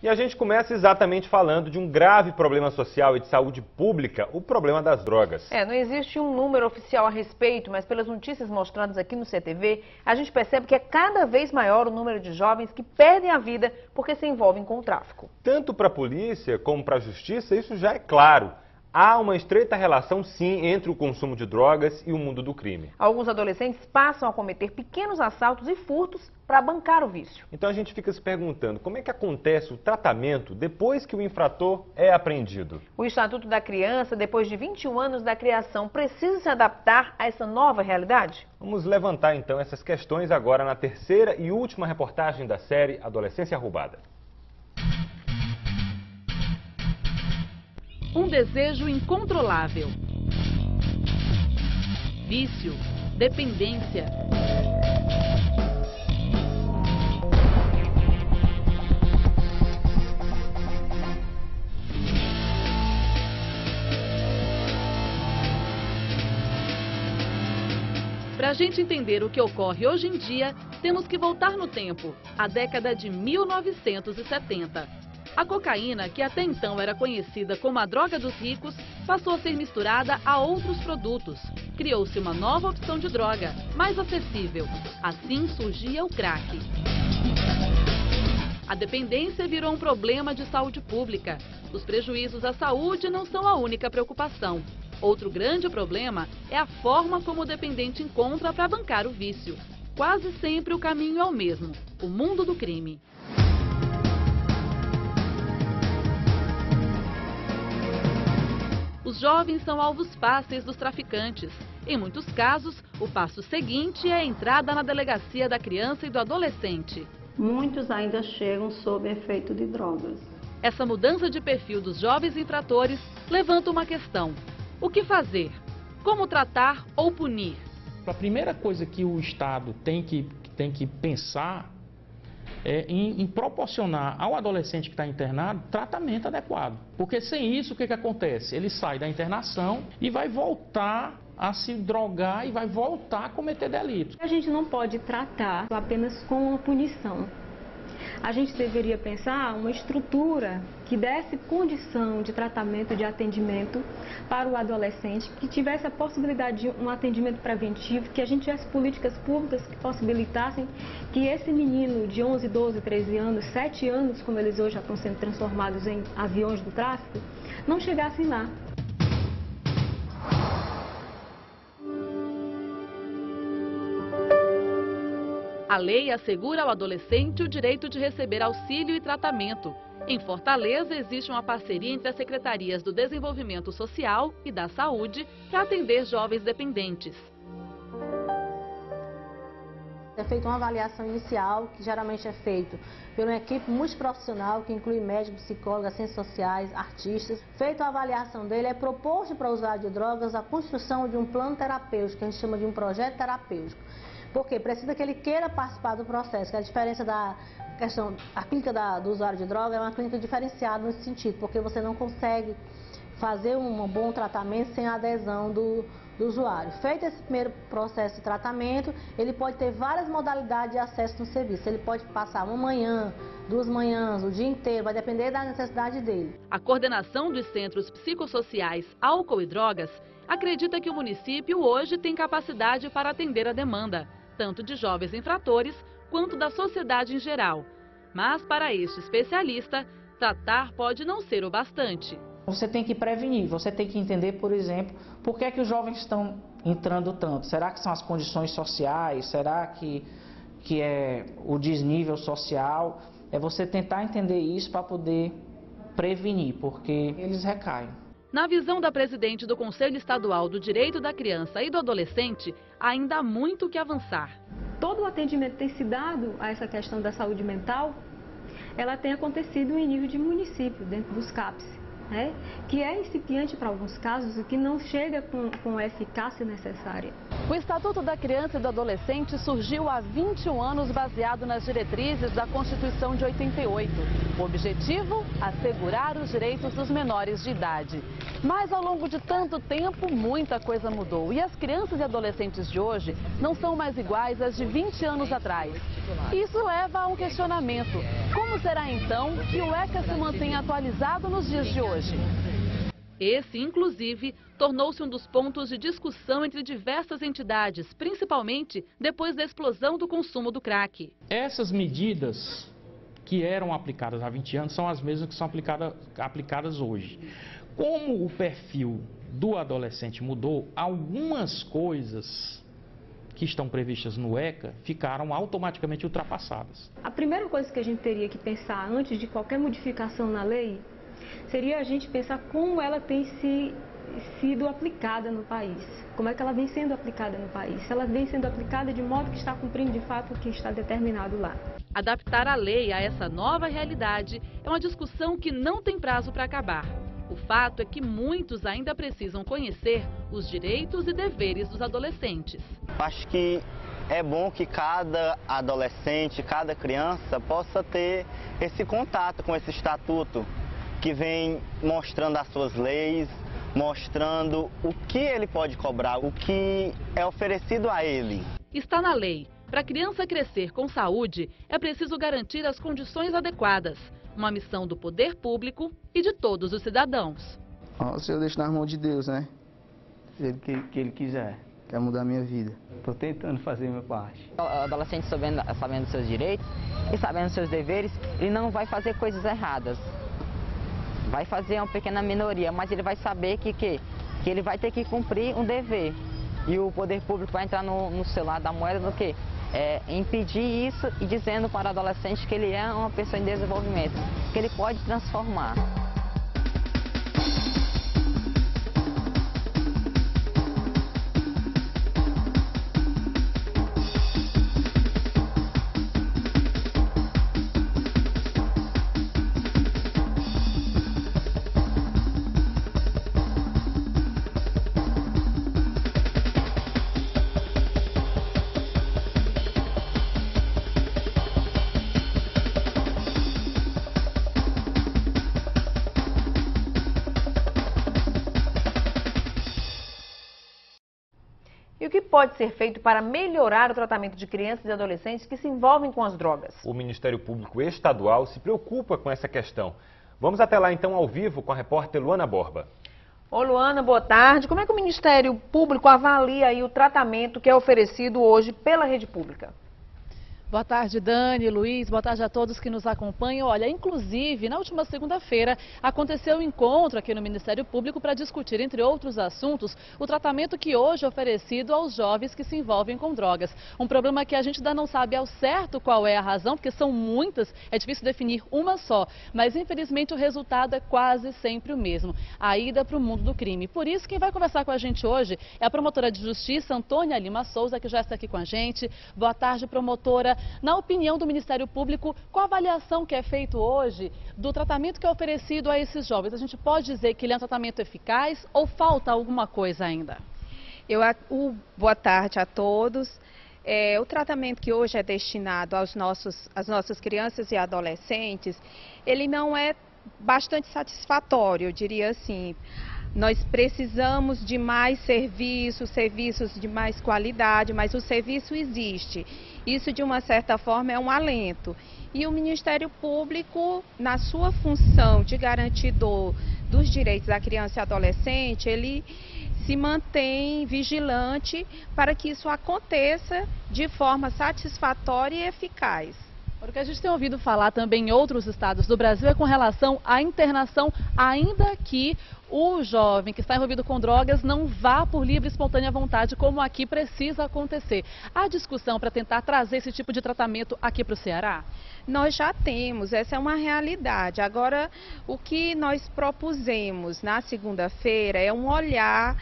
E a gente começa exatamente falando de um grave problema social e de saúde pública, o problema das drogas. Não existe um número oficial a respeito, mas pelas notícias mostradas aqui no CTV, a gente percebe que é cada vez maior o número de jovens que perdem a vida porque se envolvem com o tráfico. Tanto para a polícia como para a justiça, isso já é claro. Há uma estreita relação, sim, entre o consumo de drogas e o mundo do crime. Alguns adolescentes passam a cometer pequenos assaltos e furtos para bancar o vício. Então a gente fica se perguntando como é que acontece o tratamento depois que o infrator é apreendido. O Estatuto da Criança, depois de 21 anos da criação, precisa se adaptar a essa nova realidade? Vamos levantar então essas questões agora na terceira e última reportagem da série Adolescência Roubada. Um desejo incontrolável. Vício, dependência. Para a gente entender o que ocorre hoje em dia, temos que voltar no tempo, à década de 1970. A cocaína, que até então era conhecida como a droga dos ricos, passou a ser misturada a outros produtos. Criou-se uma nova opção de droga, mais acessível. Assim surgia o crack. A dependência virou um problema de saúde pública. Os prejuízos à saúde não são a única preocupação. Outro grande problema é a forma como o dependente encontra para bancar o vício. Quase sempre o caminho é o mesmo: o mundo do crime. Os jovens são alvos fáceis dos traficantes. Em muitos casos, o passo seguinte é a entrada na delegacia da criança e do adolescente. Muitos ainda chegam sob efeito de drogas. Essa mudança de perfil dos jovens infratores levanta uma questão: o que fazer? Como tratar ou punir? A primeira coisa que o Estado tem que pensar é em proporcionar ao adolescente que está internado tratamento adequado. Porque sem isso, o que acontece? Ele sai da internação e vai voltar a se drogar e vai voltar a cometer delitos. A gente não pode tratar apenas com uma punição. A gente deveria pensar uma estrutura que desse condição de tratamento, de atendimento para o adolescente, que tivesse a possibilidade de um atendimento preventivo, que a gente tivesse políticas públicas que possibilitassem que esse menino de 11, 12, 13 anos, 7 anos, como eles hoje já estão sendo transformados em aviões do tráfico, não chegassem lá. A lei assegura ao adolescente o direito de receber auxílio e tratamento. Em Fortaleza, existe uma parceria entre as Secretarias do Desenvolvimento Social e da Saúde para atender jovens dependentes. É feita uma avaliação inicial, que geralmente é feito por uma equipe multiprofissional, que inclui médicos, psicólogos, assistentes sociais, artistas. Feita a avaliação dele, é proposto para o usuário de drogas a construção de um plano terapêutico, que a gente chama de um projeto terapêutico. Porque precisa que ele queira participar do processo, que a diferença da questão, a clínica do usuário de droga é uma clínica diferenciada nesse sentido, porque você não consegue fazer um bom tratamento sem a adesão do usuário. Feito esse primeiro processo de tratamento, ele pode ter várias modalidades de acesso no serviço. Ele pode passar uma manhã, 2 manhãs, o dia inteiro, vai depender da necessidade dele. A coordenação dos Centros Psicossociais Álcool e Drogas acredita que o município hoje tem capacidade para atender a demanda, tanto de jovens infratores quanto da sociedade em geral. Mas, para este especialista, tratar pode não ser o bastante. Você tem que prevenir, você tem que entender, por exemplo, por que os jovens estão entrando tanto. Será que são as condições sociais? Será que é o desnível social? É você tentar entender isso para poder prevenir, porque eles recaem. Na visão da presidente do Conselho Estadual do Direito da Criança e do Adolescente, ainda há muito o que avançar. Todo o atendimento tem se dado a essa questão da saúde mental, ela tem acontecido em nível de município, dentro dos CAPs, né? Que é incipiente para alguns casos e que não chega com a eficácia necessária. O Estatuto da Criança e do Adolescente surgiu há 21 anos baseado nas diretrizes da Constituição de 88. O objetivo? Assegurar os direitos dos menores de idade. Mas ao longo de tanto tempo, muita coisa mudou. E as crianças e adolescentes de hoje não são mais iguais às de 20 anos atrás. Isso leva a um questionamento. Como será então que o ECA se mantém atualizado nos dias de hoje? Esse, inclusive, tornou-se um dos pontos de discussão entre diversas entidades, principalmente depois da explosão do consumo do crack. Essas medidas que eram aplicadas há 20 anos são as mesmas que são aplicadas hoje. Como o perfil do adolescente mudou, algumas coisas que estão previstas no ECA ficaram automaticamente ultrapassadas. A primeira coisa que a gente teria que pensar antes de qualquer modificação na lei seria a gente pensar como ela tem sido aplicada no país. Como é que ela vem sendo aplicada no país. Se ela vem sendo aplicada de modo que está cumprindo de fato o que está determinado lá. Adaptar a lei a essa nova realidade é uma discussão que não tem prazo para acabar. O fato é que muitos ainda precisam conhecer os direitos e deveres dos adolescentes. Acho que é bom que cada adolescente, cada criança possa ter esse contato com esse estatuto que vem mostrando as suas leis, mostrando o que ele pode cobrar, o que é oferecido a ele. Está na lei. Para a criança crescer com saúde, é preciso garantir as condições adequadas. Uma missão do poder público e de todos os cidadãos. Se eu deixo nas mãos de Deus, né? Se que ele quiser. Quer mudar a minha vida. Estou tentando fazer a minha parte. O adolescente sabendo seus direitos e sabendo seus deveres, ele não vai fazer coisas erradas. Vai fazer uma pequena minoria, mas ele vai saber que ele vai ter que cumprir um dever. E o poder público vai entrar no seu lado da moeda do quê? Impedir isso e dizendo para o adolescente que ele é uma pessoa em desenvolvimento, que ele pode transformar. E o que pode ser feito para melhorar o tratamento de crianças e adolescentes que se envolvem com as drogas? O Ministério Público Estadual se preocupa com essa questão. Vamos até lá então ao vivo com a repórter Luana Borba. Ô Luana, boa tarde. Como é que o Ministério Público avalia aí o tratamento que é oferecido hoje pela rede pública? Boa tarde, Dani, Luiz, boa tarde a todos que nos acompanham. Olha, inclusive, na última segunda-feira, aconteceu um encontro aqui no Ministério Público para discutir, entre outros assuntos, o tratamento que hoje é oferecido aos jovens que se envolvem com drogas. Um problema que a gente ainda não sabe ao certo qual é a razão, porque são muitas, é difícil definir uma só. Mas, infelizmente, o resultado é quase sempre o mesmo, a ida para o mundo do crime. Por isso, quem vai conversar com a gente hoje é a promotora de justiça, Antônia Lima Souza, que já está aqui com a gente. Boa tarde, promotora. Na opinião do Ministério Público, qual a avaliação que é feita hoje do tratamento que é oferecido a esses jovens? A gente pode dizer que ele é um tratamento eficaz ou falta alguma coisa ainda? Boa tarde a todos. O tratamento que hoje é destinado às nossas crianças e adolescentes, ele não é bastante satisfatório, eu diria assim. Nós precisamos de mais serviços de mais qualidade, mas o serviço existe. Isso, de uma certa forma, é um alento. E o Ministério Público, na sua função de garantidor dos direitos da criança e adolescente, ele se mantém vigilante para que isso aconteça de forma satisfatória e eficaz. O que a gente tem ouvido falar também em outros estados do Brasil é com relação à internação, ainda que o jovem que está envolvido com drogas não vá por livre e espontânea vontade, como aqui precisa acontecer. Há discussão para tentar trazer esse tipo de tratamento aqui para o Ceará? Nós já temos, essa é uma realidade. Agora, o que nós propusemos na segunda-feira é um olhar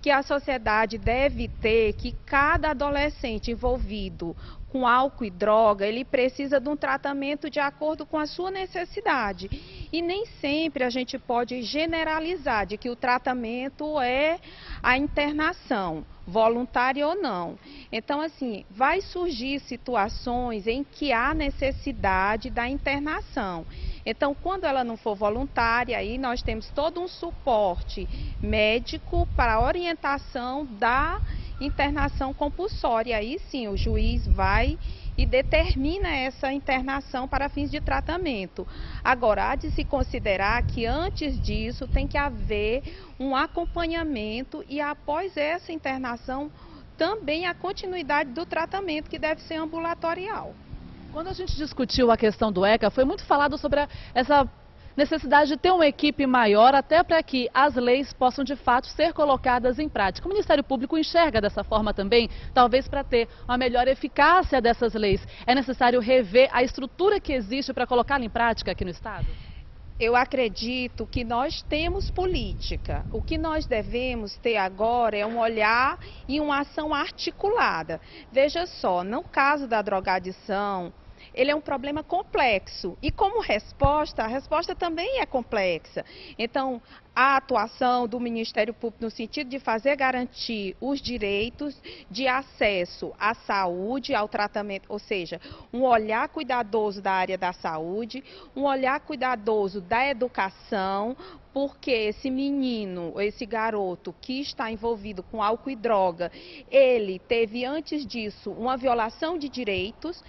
que a sociedade deve ter, que cada adolescente envolvido com álcool e droga, ele precisa de um tratamento de acordo com a sua necessidade. E nem sempre a gente pode generalizar de que o tratamento é a internação, voluntária ou não. Então, assim, vai surgir situações em que há necessidade da internação. Então, quando ela não for voluntária, aí nós temos todo um suporte médico para a orientação da internação compulsória. Aí sim, o juiz vai e determina essa internação para fins de tratamento. Agora, há de se considerar que antes disso tem que haver um acompanhamento e após essa internação também a continuidade do tratamento, que deve ser ambulatorial. Quando a gente discutiu a questão do ECA, foi muito falado sobre essa necessidade de ter uma equipe maior, até para que as leis possam de fato ser colocadas em prática. O Ministério Público enxerga dessa forma também, talvez para ter uma melhor eficácia dessas leis. É necessário rever a estrutura que existe para colocá-la em prática aqui no Estado? Eu acredito que nós temos política. O que nós devemos ter agora é um olhar e uma ação articulada. Veja só, no caso da drogadição, ele é um problema complexo e como resposta, a resposta também é complexa. Então, a atuação do Ministério Público no sentido de fazer garantir os direitos de acesso à saúde, ao tratamento, ou seja, um olhar cuidadoso da área da saúde, um olhar cuidadoso da educação, porque esse menino, esse garoto que está envolvido com álcool e droga, ele teve antes disso uma violação de direitos,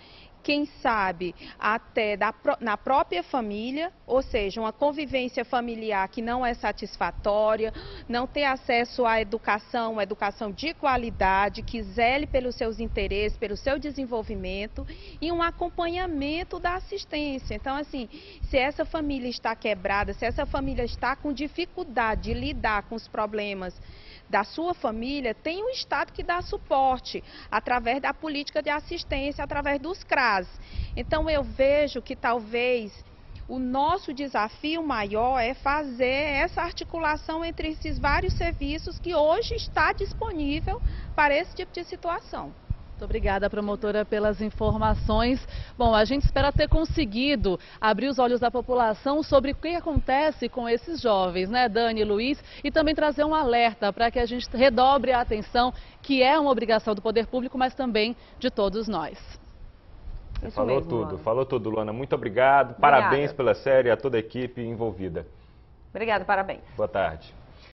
quem sabe até na própria família, ou seja, uma convivência familiar que não é satisfatória, não ter acesso à educação, uma educação de qualidade, que zele pelos seus interesses, pelo seu desenvolvimento e um acompanhamento da assistência. Então, assim, se essa família está quebrada, se essa família está com dificuldade de lidar com os problemas da sua família, tem um Estado que dá suporte através da política de assistência, através dos CRAS. Então eu vejo que talvez o nosso desafio maior é fazer essa articulação entre esses vários serviços que hoje está disponível para esse tipo de situação. Muito obrigada, promotora, pelas informações. Bom, a gente espera ter conseguido abrir os olhos da população sobre o que acontece com esses jovens, né, Dani e Luiz, e também trazer um alerta para que a gente redobre a atenção, que é uma obrigação do poder público, mas também de todos nós. Falou tudo, Luana. Muito obrigado. Parabéns pela série, a toda a equipe envolvida. Obrigada, parabéns. Boa tarde.